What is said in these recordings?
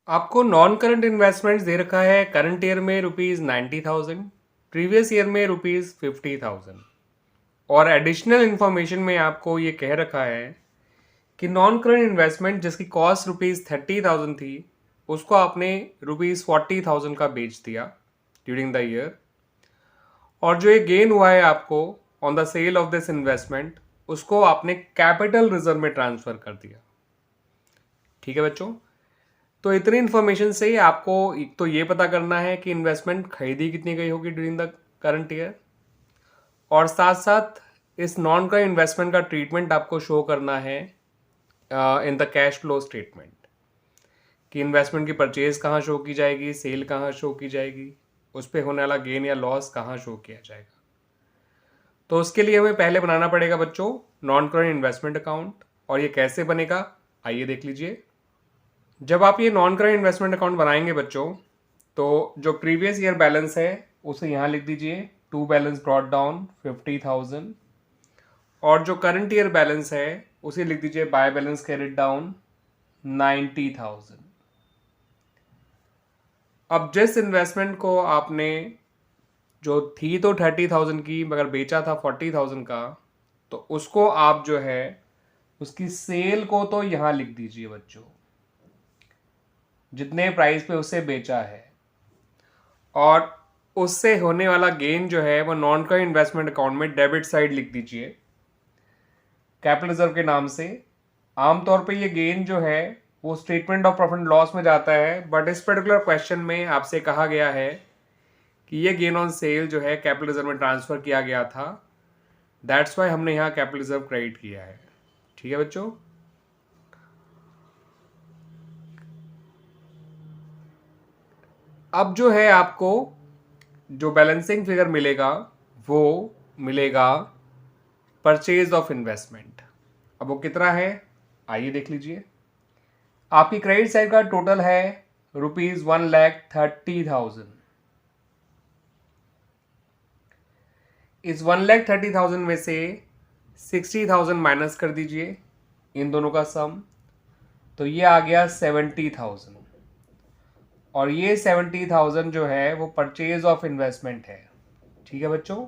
आपको non current investments दे रखा है करंट ईयर में ₹90,000, प्रीवियस ईयर में ₹50,000। और एडिशनल इन्फॉर्मेशन में आपको ये कह रखा है कि नॉन करंट इन्वेस्टमेंट जिसकी कॉस्ट ₹30,000 थी, उसको आपने ₹40,000 का बेच दिया ड्यूरिंग द ईयर। और जो ये गेन हुआ है आपको on the sale of this investment, उसको आपने कैपिटल रिजर्व में ट्रांसफर कर दिया। ठीक है बच्चों, तो इतनी इन्फॉर्मेशन से ही आपको एक तो ये पता करना है कि इन्वेस्टमेंट खरीदी कितनी गई होगी ड्यूरिंग द करंट ईयर, और साथ साथ इस नॉन का इन्वेस्टमेंट का ट्रीटमेंट आपको शो करना है in the cash flow statement, कि इन्वेस्टमेंट की परचेज कहाँ शो की जाएगी, सेल कहाँ शो की जाएगी, उस पर होने वाला गेन या लॉस कहाँ शो किया जाएगा। तो उसके लिए हमें पहले बनाना पड़ेगा बच्चों नॉन करंट इन्वेस्टमेंट अकाउंट। और ये कैसे बनेगा, आइए देख लीजिए। जब आप ये नॉन करंट इन्वेस्टमेंट अकाउंट बनाएंगे बच्चों, तो जो प्रीवियस ईयर बैलेंस है उसे यहाँ लिख दीजिए, टू बैलेंस ब्रॉट डाउन 50,000। और जो करंट ईयर बैलेंस है उसे लिख दीजिए बाय बैलेंस कैरिड डाउन 90,000। अब जिस इन्वेस्टमेंट को आपने जो थी तो 30,000 की मगर बेचा था 40,000 का, तो उसको आप जो है उसकी सेल को तो यहाँ लिख दीजिए बच्चों, जितने प्राइस पे उसे बेचा है। और उससे होने वाला गेन जो है वो नॉन करंट इन्वेस्टमेंट अकाउंट में डेबिट साइड लिख दीजिए कैपिटल रिजर्व के नाम से। आमतौर पे ये गेन जो है वो statement of profit and loss में जाता है, बट इस पर्टिकुलर क्वेश्चन में आपसे कहा गया है कि ये गेन ऑन सेल जो है कैपिटल रिजर्व में ट्रांसफर किया गया था, दैट्स वाई हमने यहाँ कैपिटल रिजर्व क्रेडिट किया है। ठीक है बच्चों, अब जो है आपको जो बैलेंसिंग फिगर मिलेगा वो मिलेगा परचेज ऑफ इन्वेस्टमेंट। अब वो कितना है आइए देख लीजिए। आपकी क्रेडिट साइड का टोटल है ₹1,30,000। इस 1,30,000 में से 60,000 माइनस कर दीजिए इन दोनों का सम, तो ये आ गया 70,000। और ये 70,000 जो है वो परचेज ऑफ इन्वेस्टमेंट है। ठीक है बच्चों,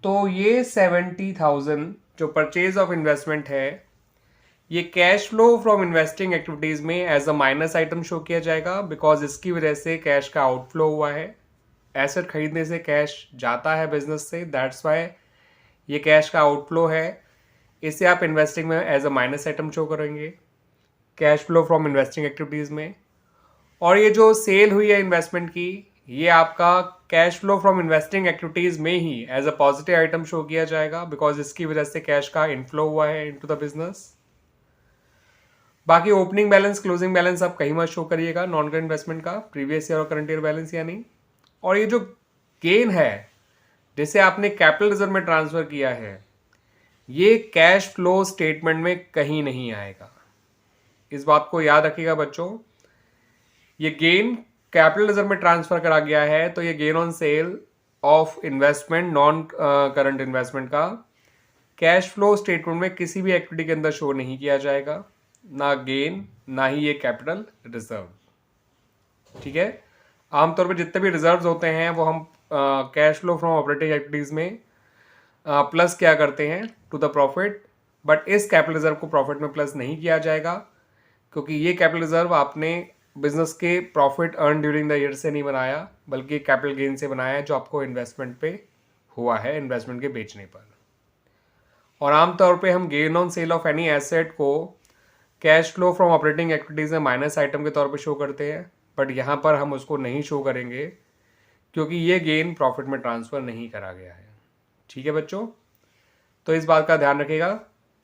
तो ये 70,000 जो परचेज ऑफ इन्वेस्टमेंट है, ये cash flow from investing activities में as a minus item show किया जाएगा, बिकॉज इसकी वजह से कैश का आउटफ्लो हुआ है। एसेट खरीदने से कैश जाता है बिजनेस से, दैट्स वाई ये कैश का आउटफ्लो है। इसे आप इन्वेस्टिंग में as a minus item show करेंगे cash flow from investing activities में। और ये जो सेल हुई है इन्वेस्टमेंट की, ये आपका cash flow from investing activities में ही as a positive item show किया जाएगा, बिकॉज इसकी वजह से कैश का इनफ्लो हुआ है इनटू द बिजनेस। बाकी ओपनिंग बैलेंस क्लोजिंग बैलेंस आप कहीं मत शो करिएगा नॉन करंट इन्वेस्टमेंट का, प्रीवियस ईयर और करंट ईयर बैलेंस या नहीं। और ये जो गेन है जिसे आपने कैपिटल रिजर्व में ट्रांसफर किया है, ये कैश फ्लो स्टेटमेंट में कहीं नहीं आएगा। इस बात को याद रखिएगा बच्चों। ये गेन कैपिटल रिजर्व में ट्रांसफर करा गया है, तो ये gain on sale of investment non current investment का कैश फ्लो स्टेटमेंट में किसी भी एक्टिविटी के अंदर शो नहीं किया जाएगा, ना गेन ना ही ये कैपिटल रिजर्व। ठीक है, आमतौर पर जितने भी रिजर्व्स होते हैं वो हम cash flow from operating activities में प्लस क्या करते हैं टू द प्रॉफिट, बट इस कैपिटल रिजर्व को प्रॉफिट में प्लस नहीं किया जाएगा, क्योंकि ये कैपिटल रिजर्व आपने बिजनेस के profit earn during the year से नहीं बनाया, बल्कि कैपिटल गेन से बनाया है जो आपको इन्वेस्टमेंट पे हुआ है इन्वेस्टमेंट के बेचने पर। और आमतौर पे हम gain on sale of any asset को cash flow from operating activities में माइनस आइटम के तौर पे शो करते हैं, बट यहाँ पर हम उसको नहीं शो करेंगे क्योंकि ये गेन प्रॉफिट में ट्रांसफ़र नहीं करा गया है। ठीक है बच्चों, तो इस बात का ध्यान रखिएगा।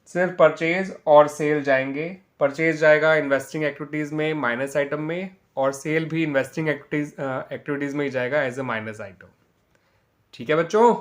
सिर्फ परचेज और सेल जाएंगे, परचेज जाएगा इन्वेस्टिंग एक्टिविटीज़ में माइनस आइटम में, और सेल भी इन्वेस्टिंग एक्टिविटीज़ में ही जाएगा एज ए माइनस आइटम। ठीक है बच्चों।